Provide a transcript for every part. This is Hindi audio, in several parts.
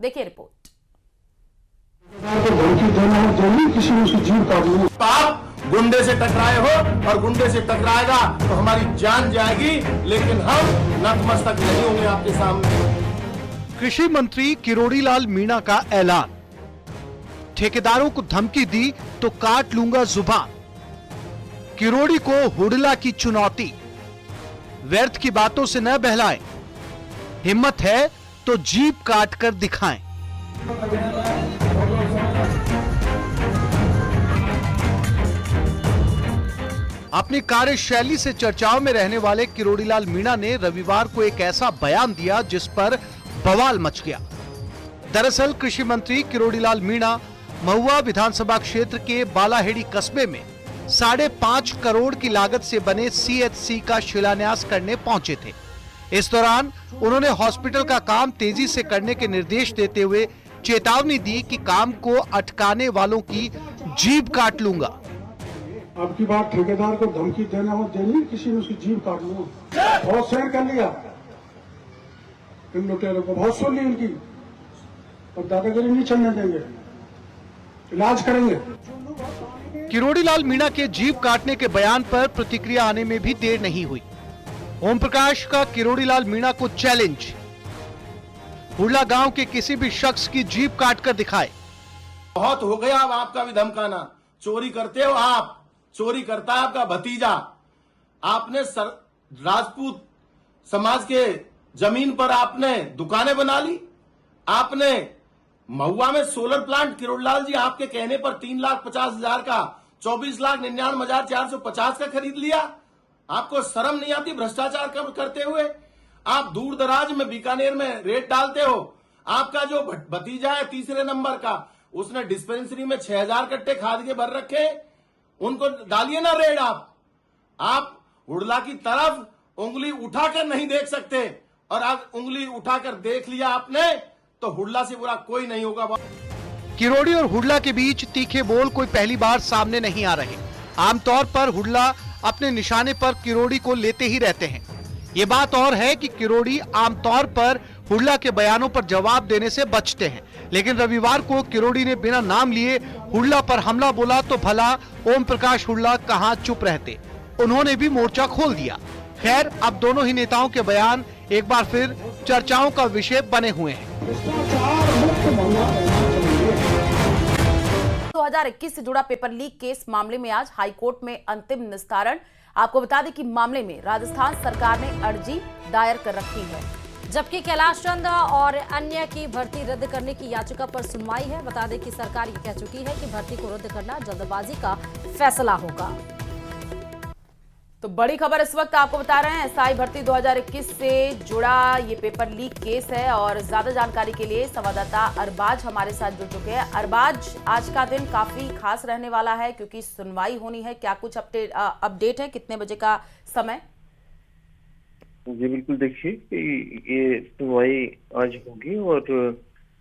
देखिए रिपोर्ट। आप गुंडे से टकराए हो और गुंडे से टकराएगा तो हमारी जान जाएगी, लेकिन हम नतमस्तक नहीं होंगे आपके सामने। कृषि मंत्री किरोड़ी लाल मीणा का ऐलान, ठेकेदारों को धमकी दी तो काट लूंगा जुबान। किरोड़ी को हुडला की चुनौती, व्यर्थ की बातों से न बहलाएं, हिम्मत है तो जीप काट कर दिखाएं। अपनी कार्यशैली से चर्चाओं में रहने वाले किरोड़ी लाल मीणा ने रविवार को एक ऐसा बयान दिया जिस पर बवाल मच गया। दरअसल कृषि मंत्री किरोड़ी लाल मीणा महुआ विधानसभा क्षेत्र के बालाहेड़ी कस्बे में 5.5 करोड़ की लागत से बने CHC का शिलान्यास करने पहुंचे थे। इस दौरान उन्होंने हॉस्पिटल का काम तेजी से करने के निर्देश देते हुए चेतावनी दी कि काम को अटकाने वालों की जीभ काट लूंगा। अब की बात ठेकेदार को धमकी देना हो देनी, किसी ने उसकी जीभ काट लूंगा। बहुत सहन कर लिया इन लुटेरों को, बहुत सुन ली इनकी, और दादागिरी नहीं चलने देंगे, इलाज करेंगे। किरोड़ी लाल मीणा के जीभ काटने के बयान पर प्रतिक्रिया आने में भी देर नहीं हुई। ओम प्रकाश का किरोड़ी लाल मीणा को चैलेंज, हुडला गांव के किसी भी शख्स की जीभ काट कर दिखाए। बहुत हो गया अब आपका भी धमकाना। चोरी करते हो आप, चोरी करता है आपका भतीजा। आपने राजपूत समाज के जमीन पर आपने दुकानें बना ली। आपने महुआ में सोलर प्लांट किरोड़लाल जी आपके कहने पर 3,50,000 का 24,99,450 का खरीद लिया। आपको शर्म नहीं आती भ्रष्टाचार करते हुए? आप दूर दराज में बीकानेर में रेट डालते हो। आपका जो भतीजा है तीसरे नंबर का, उसने डिस्पेंसरी में 6,000 कट्टे खाद के भर रखे, उनको डालिए ना रेड। आप हुडला की तरफ उंगली उठाकर नहीं देख सकते, और आज उंगली उठाकर देख लिया आपने तो हुडला से बुरा कोई नहीं होगा। किरोड़ी और हुडला के बीच तीखे बोल कोई पहली बार सामने नहीं आ रहे। आमतौर पर हुडला अपने निशाने पर किरोड़ी को लेते ही रहते हैं। ये बात और है कि किरोड़ी आमतौर पर हुडला के बयानों पर जवाब देने से बचते हैं, लेकिन रविवार को किरोड़ी ने बिना नाम लिए हुडला पर हमला बोला तो भला ओम प्रकाश हुडला कहां चुप रहते। उन्होंने भी मोर्चा खोल दिया। खैर, अब दोनों ही नेताओं के बयान एक बार फिर चर्चाओं का विषय बने हुए हैं। 2021 से जुड़ा पेपर लीक केस मामले में आज हाईकोर्ट में अंतिम निस्तारण। आपको बता दें कि मामले में राजस्थान सरकार ने अर्जी दायर कर रखी है, जबकि कैलाश चंद और अन्य की भर्ती रद्द करने की याचिका पर सुनवाई है। बता दें कि सरकार ये कह चुकी है कि भर्ती को रद्द करना जल्दबाजी का फैसला होगा। तो बड़ी खबर इस वक्त आपको बता रहे हैं, SI भर्ती 2021 से जुड़ा ये पेपर लीक केस है, और ज्यादा जानकारी के लिए संवाददाता अरबाज हमारे साथ जुड़ चुके हैं। अरबाज, आज का दिन काफी खास रहने वाला है क्योंकि सुनवाई होनी है। क्या कुछ अपडेट है? कितने बजे का समय? जी बिल्कुल, देखिए कि ये सुनवाई आज होगी, और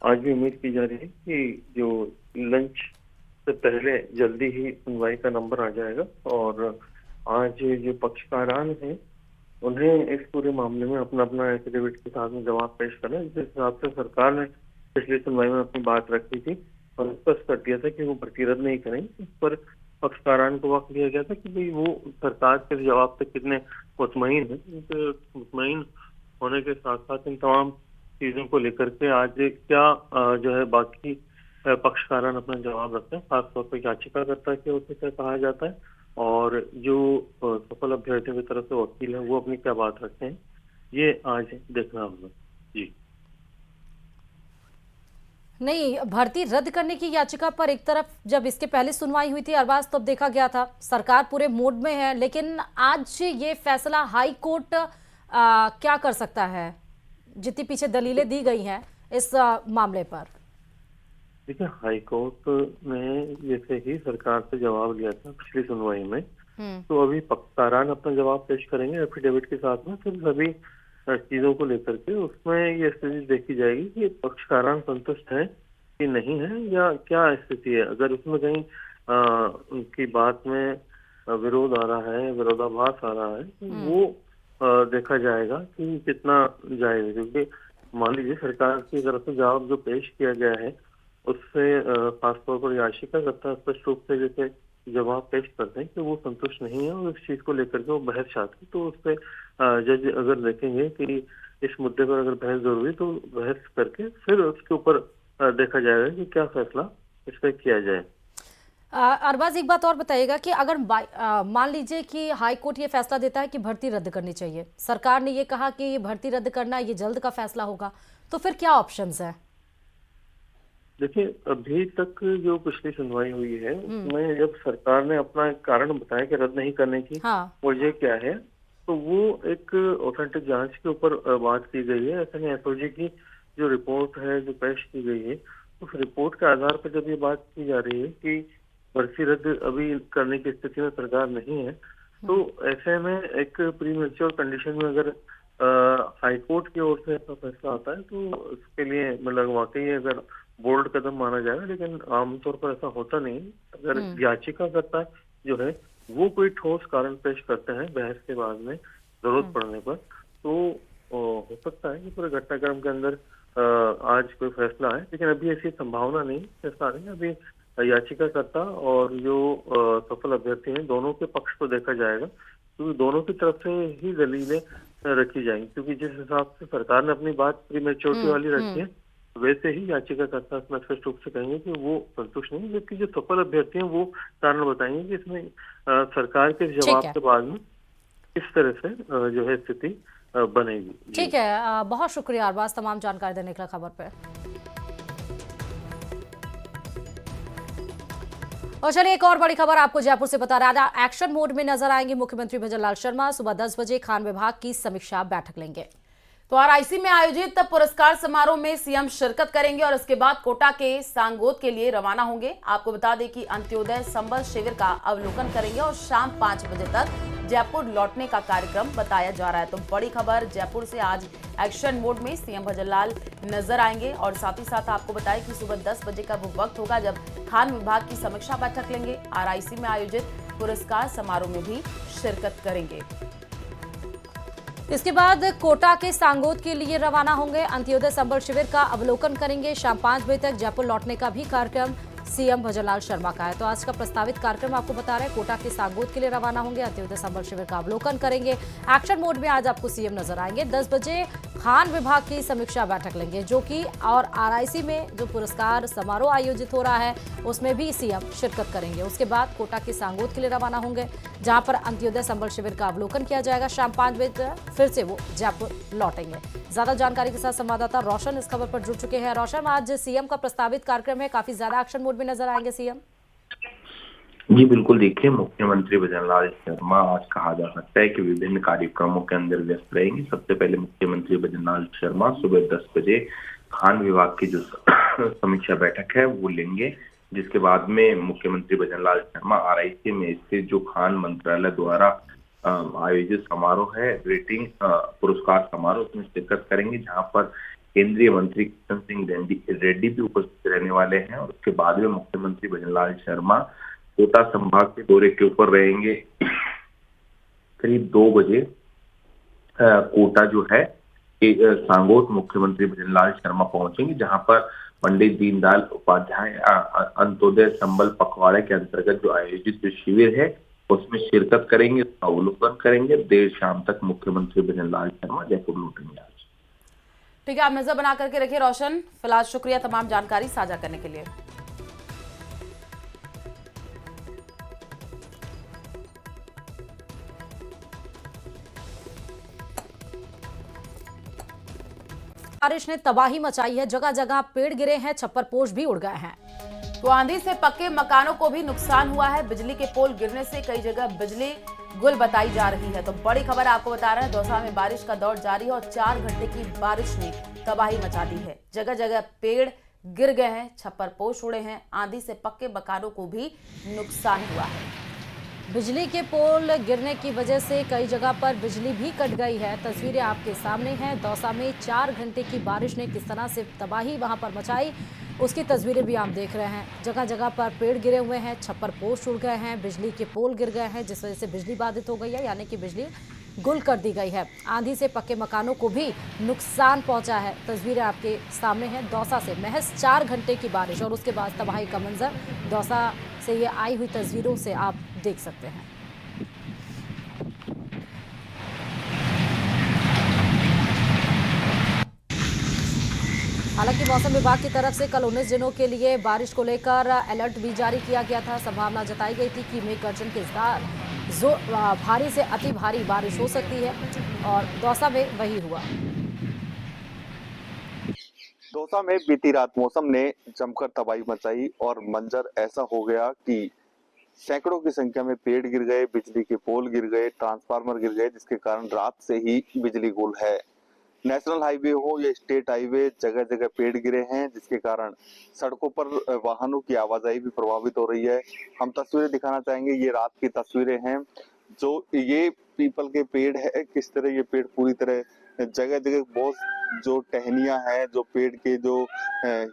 आज भी उम्मीद की जा रही है कि जो लंच से पहले जल्दी ही सुनवाई का नंबर आ जाएगा, और आज जो पक्षकारान हैं उन्हें इस पूरे मामले में अपना अपना एफिडेविट के साथ में जवाब पेश करना है। जिस हिसाब से सरकार ने पिछली सुनवाई में अपनी बात रखी थी और स्पष्ट कर दिया था कि वो भर्ती रद्द नहीं करेंगे, इस पर पक्षकारान को वक्त दिया गया था कि भाई वो सरकार के जवाब से कितने मुतमईन है। मुतमईन होने के साथ साथ इन तमाम चीजों को लेकर के आज क्या जो है बाकी पक्षकारान अपना जवाब रखते हैं, खासतौर पर याचिकाकर्ता की ओर से कहा जाता है, और जो सफल अभ्यर्थियों की तरफ से वकील है वो अपनी क्या बात रखते हैं, ये आज देखना होगा। जी नहीं, भर्ती रद्द करने की याचिका पर एक तरफ जब इसके पहले सुनवाई हुई थी अरबाज, तब देखा गया था सरकार पूरे मोड में है, लेकिन आज ये फैसला हाई कोर्ट क्या कर सकता है, जितनी पीछे दलीलें दी गई हैं इस मामले पर? देखिए, हाई कोर्ट ने जैसे ही सरकार से जवाब लिया था पिछली सुनवाई में, तो अभी पक्षकारान अपना जवाब पेश करेंगे एफिडेविट के साथ में। फिर सभी चीजों को लेकर के उसमें ये स्थिति देखी जाएगी कि पक्षकारान संतुष्ट है कि नहीं है, या क्या स्थिति है। अगर उसमें कहीं उनकी बात में विरोध आ रहा है, विरोधाभास आ रहा है, वो देखा जाएगा कि कितना जाएगा, क्योंकि मान लीजिए सरकार की तरफ से जवाब जो पेश किया गया है उससे खासतौर पर याचिकाकर्ता स्पष्ट रूप से जैसे जवाब पेश करते हैं कि वो संतुष्ट नहीं है और इस चीज को लेकर के वो बहस चाहते हैं, तो उस पे जज अगर देखेंगे कि इस मुद्दे पर अगर बहस जरूरी तो बहस करके फिर उसके ऊपर देखा जाएगा कि क्या फैसला इस पे किया जाए। अरबाज, एक बात और बताइएगा कि अगर मान लीजिए कि हाई कोर्ट ये फैसला देता है कि भर्ती रद्द करनी चाहिए, सरकार ने ये कहा कि ये भर्ती रद्द करना ये जल्द का फैसला होगा, तो फिर क्या ऑप्शंस है? देखिए, अभी तक जो पिछली सुनवाई हुई है उसमें जब सरकार ने अपना एक कारण बताया कि रद्द नहीं करने की हाँ। वजह क्या है, तो वो एक ऑथेंटिक जांच के ऊपर बात की गई है। ऐसे में एसओजी की जो रिपोर्ट है जो पेश की गई है, उस रिपोर्ट के आधार पर जब ये बात की जा रही है कि भर्ती रद्द अभी करने की स्थिति में सरकार नहीं है, तो ऐसे में एक प्रीमेच्योर कंडीशन में अगर हाईकोर्ट की ओर से ऐसा फैसला आता है तो उसके लिए मतलब वाकई अगर बोल्ड कदम माना जाएगा, लेकिन आमतौर पर ऐसा होता नहीं। अगर याचिकाकर्ता जो है वो कोई ठोस कारण पेश करते हैं बहस के बाद में जरूरत पड़ने पर, तो हो सकता है कि पूरे घटनाक्रम के अंदर आज कोई फैसला है, लेकिन अभी ऐसी संभावना नहीं, ऐसा नहीं। अभी याचिकाकर्ता और जो सफल अभ्यर्थी हैं दोनों के पक्ष को देखा जाएगा, क्योंकि दोनों की तरफ से ही दलीलें रखी जाएंगी, क्योंकि जिस हिसाब से सरकार ने अपनी बात प्रीमेच्योरिटी वाली रखी है वैसे ही याचिकाकर्ता स्पष्ट रूप से कहेंगे कि वो संतुष्ट नहीं, जबकि जो सफल अभ्यर्थी हैं वो कारण बताएंगे कि इसमें सरकार के जवाब के बाद में किस तरह से जो है स्थिति बनेगी। ठीक है, बहुत शुक्रिया अरबाज तमाम जानकारी देने के लिए खबर पे। और चलिए एक और बड़ी खबर आपको जयपुर से बता रहा है। एक्शन मोड में नजर आएंगे मुख्यमंत्री भजनलाल शर्मा। सुबह 10 बजे खान विभाग की समीक्षा बैठक लेंगे। तो आरआईसी में आयोजित पुरस्कार समारोह में सीएम शिरकत करेंगे और इसके बाद कोटा के सांगोद के लिए रवाना होंगे। आपको बता दें कि अंत्योदय संबल शिविर का अवलोकन करेंगे और शाम 5 बजे तक जयपुर लौटने का कार्यक्रम बताया जा रहा है। तो बड़ी खबर जयपुर से, आज एक्शन मोड में सीएम भजनलाल नजर आएंगे और साथ ही साथ आपको बताएं कि सुबह 10 बजे का वो वक्त होगा जब खान विभाग की समीक्षा बैठक लेंगे। आरआईसी में आयोजित पुरस्कार समारोह में भी शिरकत करेंगे। इसके बाद कोटा के सांगोद के लिए रवाना होंगे। अंत्योदय संबल शिविर का अवलोकन करेंगे। शाम 5 बजे तक जयपुर लौटने का भी कार्यक्रम सीएम भजनलाल शर्मा का है। तो आज का प्रस्तावित कार्यक्रम आपको बता रहे हैं, कोटा के सांगोद के लिए रवाना होंगे, अंत्योदय संबल शिविर का अवलोकन करेंगे। एक्शन मोड में आज आपको सीएम नजर आएंगे। 10 बजे खान विभाग की समीक्षा बैठक लेंगे, जो कि और आरआईसी में जो पुरस्कार समारोह आयोजित हो रहा है उसमें भी सीएम शिरकत करेंगे। उसके बाद कोटा के सांगोद के लिए रवाना होंगे, जहां पर अंत्योदय संबल शिविर का अवलोकन किया जाएगा। शाम 5 बजे फिर से वो जयपुर लौटेंगे। ज्यादा जानकारी के साथ संवाददाता रोशन इस खबर पर जुड़ चुके हैं। रोशन, आज सीएम का प्रस्तावित कार्यक्रम है, काफी ज्यादा एक्शन मोड में नजर आएंगे सीएम। जी बिल्कुल, देखिए मुख्यमंत्री भजनलाल शर्मा आज कहा जा सकता है कि विभिन्न कार्यक्रमों के अंदर व्यस्त रहेंगे। सबसे पहले मुख्यमंत्री भजनलाल शर्मा सुबह 10 बजे खान विभाग की जो समीक्षा बैठक है वो लेंगे, जिसके बाद में मुख्यमंत्री भजनलाल शर्मा आरआईसी में स्थित जो खान मंत्रालय द्वारा आयोजित समारोह है, रेटिंग पुरस्कार समारोह, उसमें शिरकत करेंगे, जहां पर केंद्रीय मंत्री किशन सिंह रेड्डी भी उपस्थित रहने वाले हैं। और उसके बाद में मुख्यमंत्री भजनलाल शर्मा कोटा संभाग के दौरे के ऊपर रहेंगे। करीब 2 बजे कोटा जो है सांगोद मुख्यमंत्री भजनलाल शर्मा पहुंचेंगे, जहां पर पंडित दीनदयाल उपाध्याय अंत्योदय संबल पखवाड़े के अंतर्गत जो आयोजित जो शिविर है उसमें शिरकत करेंगे, अवलोकन करेंगे। देर शाम तक मुख्यमंत्री भजनलाल शर्मा जयपुर लौटेंगे। ठीक है, आप नजर बना करके रखिए रोशन। फिलहाल शुक्रिया तमाम जानकारी साझा करने के लिए। बारिश ने तबाही मचाई है, जगह जगह पेड़ गिरे हैं, छप्पर पोश भी उड़ गए हैं। तो आंधी से पक्के मकानों को भी नुकसान हुआ है। बिजली के पोल गिरने से कई जगह बिजली गुल बताई जा रही है। तो बड़ी खबर आपको बता रहे हैं, दौसा में बारिश का दौर जारी है और 4 घंटे की बारिश ने तबाही मचा दी है। जगह जगह पेड़ गिर गए हैं, छप्पर पोश उड़े हैं। आंधी से पक्के मकानों को भी नुकसान हुआ है। बिजली के पोल गिरने की वजह से कई जगह पर बिजली भी कट गई है। तस्वीरें आपके सामने हैं। दौसा में 4 घंटे की बारिश ने किस तरह से तबाही वहां पर मचाई, उसकी तस्वीरें भी आप देख रहे हैं। जगह जगह पर पेड़ गिरे हुए हैं, छप्पर पोस्ट उड़ गए हैं, बिजली के पोल गिर गए हैं, जिस वजह से बिजली बाधित हो गई है, यानी कि बिजली गुल कर दी गई है। आंधी से पक्के मकानों को भी नुकसान पहुंचा है। तस्वीरें आपके सामने हैं दौसा से। महज 4 घंटे की बारिश और उसके बाद तबाही का मंजर दौसा से ये आई हुई तस्वीरों से आप देख सकते हैं। हालांकि मौसम विभाग की तरफ से कल 19 दिनों के लिए बारिश को लेकर अलर्ट भी जारी किया गया था। संभावना जताई गई थी कि मेघ गर्जन के साथ भारी से अति भारी बारिश हो सकती है और दौसा में वही हुआ। दौसा में बीती रात मौसम ने जमकर तबाही मचाई और मंजर ऐसा हो गया कि सैकड़ों की संख्या में पेड़ गिर गए, बिजली के पोल गिर गए, ट्रांसफार्मर गिर गए, जिसके कारण रात से ही बिजली गुल है। नेशनल हाईवे हो या स्टेट हाईवे, जगह जगह पेड़ गिरे हैं, जिसके कारण सड़कों पर वाहनों की आवाजाही भी प्रभावित हो रही है। हम तस्वीरें दिखाना चाहेंगे, ये रात की तस्वीरें हैं। जो ये पीपल के पेड़ है, किस तरह ये पेड़ पूरी तरह जगह जगह बहुत जो टहनियां हैं, जो पेड़ के जो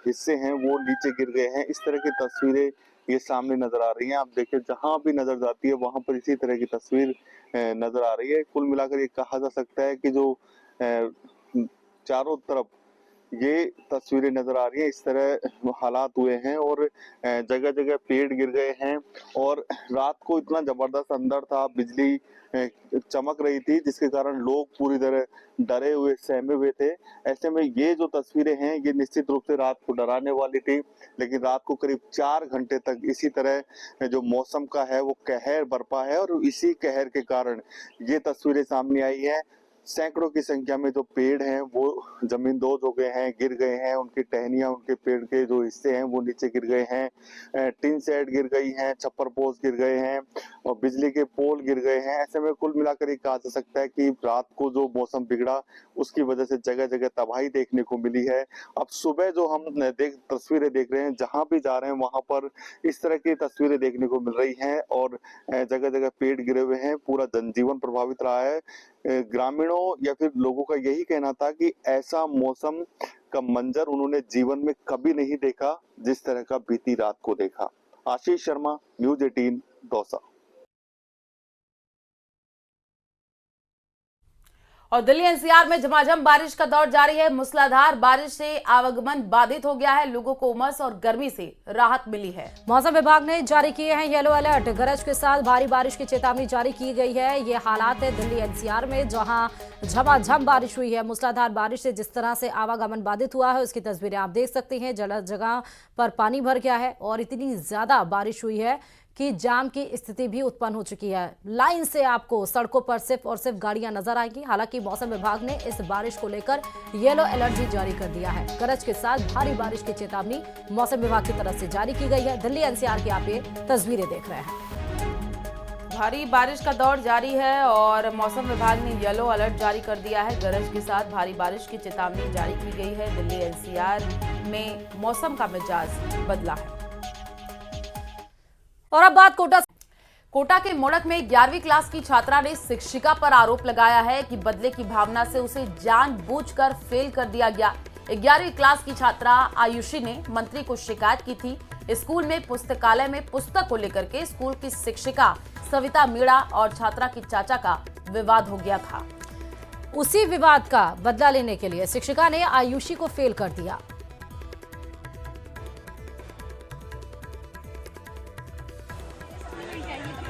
हिस्से हैं वो नीचे गिर गए हैं। इस तरह की तस्वीरें ये सामने नजर आ रही हैं। आप देखिए, जहां भी नजर जाती है वहां पर इसी तरह की तस्वीर नजर आ रही है। कुल मिलाकर ये कहा जा सकता है कि जो चारों तरफ ये तस्वीरें नजर आ रही है, इस तरह हालात हुए हैं और जगह जगह पेड़ गिर गए हैं। और रात को इतना जबरदस्त अंधड़ था, बिजली चमक रही थी, जिसके कारण लोग पूरी तरह डरे हुए, सहमे हुए थे। ऐसे में ये जो तस्वीरें हैं ये निश्चित रूप से रात को डराने वाली थी, लेकिन रात को करीब 4 घंटे तक इसी तरह जो मौसम का है वो कहर बरपा है और इसी कहर के कारण ये तस्वीरें सामने आई है। सैकड़ों की संख्या में जो पेड़ हैं वो जमींदोज हो गए हैं, गिर गए हैं। उनकी टहनियां, उनके पेड़ के जो हिस्से हैं वो नीचे गिर गए हैं। टिन शेड गिर गई हैं, छप्पर पोस्ट गिर गए हैं और बिजली के पोल गिर गए हैं। ऐसे में कुल मिलाकर ये कहा जा सकता है कि रात को जो मौसम बिगड़ा उसकी वजह से जगह जगह तबाही देखने को मिली है। अब सुबह जो हम तस्वीरें देख रहे हैं, जहां भी जा रहे हैं वहां पर इस तरह की तस्वीरें देखने को मिल रही हैं और जगह जगह पेड़ गिरे हुए हैं। पूरा जनजीवन प्रभावित रहा है। ग्रामीणों या फिर लोगों का यही कहना था कि ऐसा मौसम का मंजर उन्होंने जीवन में कभी नहीं देखा जिस तरह का बीती रात को देखा। आशीष शर्मा, न्यूज़ 18, दौसा। और दिल्ली एनसीआर में झमाझम बारिश का दौर जारी है। मूसलाधार बारिश से आवागमन बाधित हो गया है। लोगों को उमस और गर्मी से राहत मिली है। मौसम विभाग ने जारी किए हैं येलो अलर्ट। गरज के साथ भारी बारिश की चेतावनी जारी की गई है। ये हालात है दिल्ली एनसीआर में, जहां झमाझम बारिश हुई है। मूसलाधार बारिश से जिस तरह से आवागमन बाधित हुआ है उसकी तस्वीरें आप देख सकते हैं। जगह जगह पर पानी भर गया है और इतनी ज्यादा बारिश हुई है कि जाम की स्थिति भी उत्पन्न हो चुकी है। लाइन से आपको सड़कों पर सिर्फ और सिर्फ गाड़ियां नजर आएंगी। हालांकि मौसम विभाग ने इस बारिश को लेकर येलो अलर्ट भी जारी कर दिया है। गरज के साथ भारी बारिश की चेतावनी मौसम विभाग की तरफ से जारी की गई है। दिल्ली एनसीआर की आप ये तस्वीरें देख रहे हैं। भारी बारिश का दौर जारी है और मौसम विभाग ने येलो अलर्ट जारी कर दिया है। गरज के साथ भारी बारिश की चेतावनी जारी की गई है। दिल्ली एनसीआर में मौसम का मिजाज बदला है। और अब बात कोटा के मोड़क में 11वीं क्लास की छात्रा ने शिक्षिका पर आरोप लगाया है कि बदले की भावना से उसे जानबूझकर फेल कर दिया गया। 11वीं क्लास की छात्रा आयुषी ने मंत्री को शिकायत की थी। स्कूल में पुस्तकालय में पुस्तक को लेकर के स्कूल की शिक्षिका सविता मीणा और छात्रा की चाचा का विवाद हो गया था। उसी विवाद का बदला लेने के लिए शिक्षिका ने आयुषी को फेल कर दिया।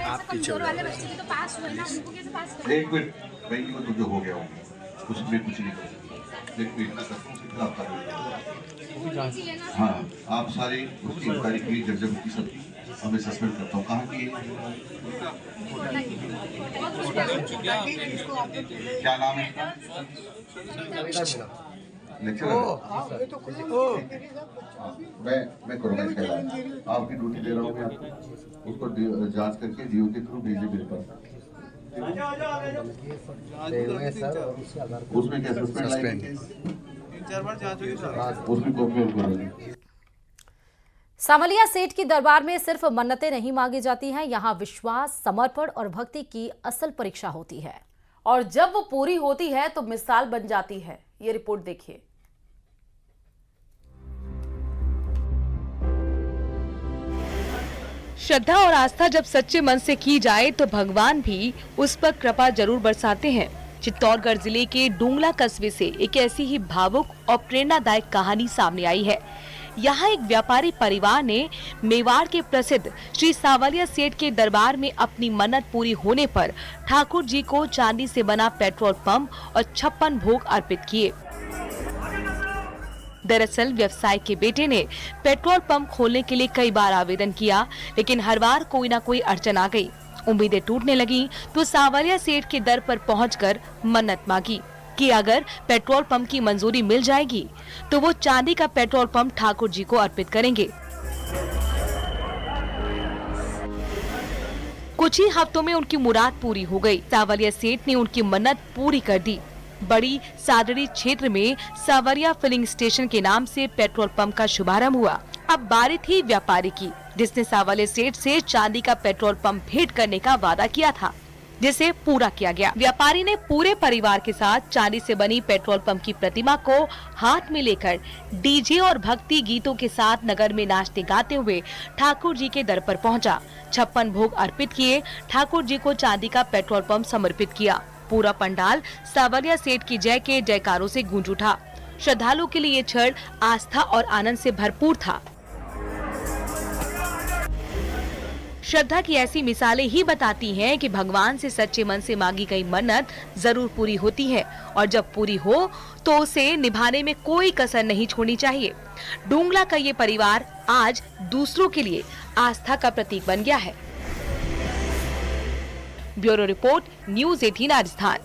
आप टीचर वाले बच्चे भी तो पास हुए ना, उनको कैसे पास करें? एक मिनट भाई, वो तो जो हो गया हो उसमें कुछ नहीं कर सकते। एक मिनट का हाँ, आप सारे उसकी इंक्वायरी की जब की सब हमें सस्पेंड करता हूँ। कहाँ की क्या नाम है? मैं करूँगा इसका इलाज। आपकी ड्यूटी दे रहा हूँ मैं आपको, उसको जांच करके डीओ के थ्रू भेजिए मेरे पास। उसमें क्या सस्पेंड उसमें कॉपी। सामलिया सेठ की दरबार में सिर्फ मन्नतें नहीं मांगी जाती हैं, यहाँ विश्वास, समर्पण और भक्ति की असल परीक्षा होती है। और जब वो पूरी होती है तो मिसाल बन जाती है। ये रिपोर्ट देखिए। श्रद्धा और आस्था जब सच्चे मन से की जाए तो भगवान भी उस पर कृपा जरूर बरसाते हैं। चित्तौड़गढ़ जिले के डूंगला कस्बे से एक ऐसी ही भावुक और प्रेरणादायक कहानी सामने आई है। यहाँ एक व्यापारी परिवार ने मेवाड़ के प्रसिद्ध श्री सावलिया सेठ के दरबार में अपनी मन्नत पूरी होने पर ठाकुर जी को चांदी से बना पेट्रोल पंप और 56 भोग अर्पित किए। दरअसल व्यवसाय के बेटे ने पेट्रोल पंप खोलने के लिए कई बार आवेदन किया, लेकिन हर बार कोई न कोई अड़चन आ गई। उम्मीदें टूटने लगी तो सावलिया सेठ के दर पर पहुंचकर मन्नत मांगी कि अगर पेट्रोल पंप की मंजूरी मिल जाएगी तो वो चांदी का पेट्रोल पंप ठाकुर जी को अर्पित करेंगे। कुछ ही हफ्तों में उनकी मुराद पूरी हो गई। सावलिया सेठ ने उनकी मन्नत पूरी कर दी। बड़ी सादड़ी क्षेत्र में सावरिया फिलिंग स्टेशन के नाम से पेट्रोल पंप का शुभारंभ हुआ। अब बारी थी व्यापारी की, जिसने सावलिया सेठ से चांदी का पेट्रोल पंप भेंट करने का वादा किया था, जिसे पूरा किया गया। व्यापारी ने पूरे परिवार के साथ चांदी से बनी पेट्रोल पंप की प्रतिमा को हाथ में लेकर डीजे और भक्ति गीतों के साथ नगर में नाचते गाते हुए ठाकुर जी के दर पर पहुंचा। 56 भोग अर्पित किए, ठाकुर जी को चांदी का पेट्रोल पंप समर्पित किया। पूरा पंडाल सावलिया सेठ की जय के जयकारों से गूंज उठा। श्रद्धालुओं के लिए ये क्षण आस्था और आनंद से भरपूर था। श्रद्धा की ऐसी मिसालें ही बताती हैं कि भगवान से सच्चे मन से मांगी गई मन्नत जरूर पूरी होती है, और जब पूरी हो तो उसे निभाने में कोई कसर नहीं छोड़नी चाहिए। डूंगला का ये परिवार आज दूसरों के लिए आस्था का प्रतीक बन गया है। Bureau report, news 18 Rajasthan.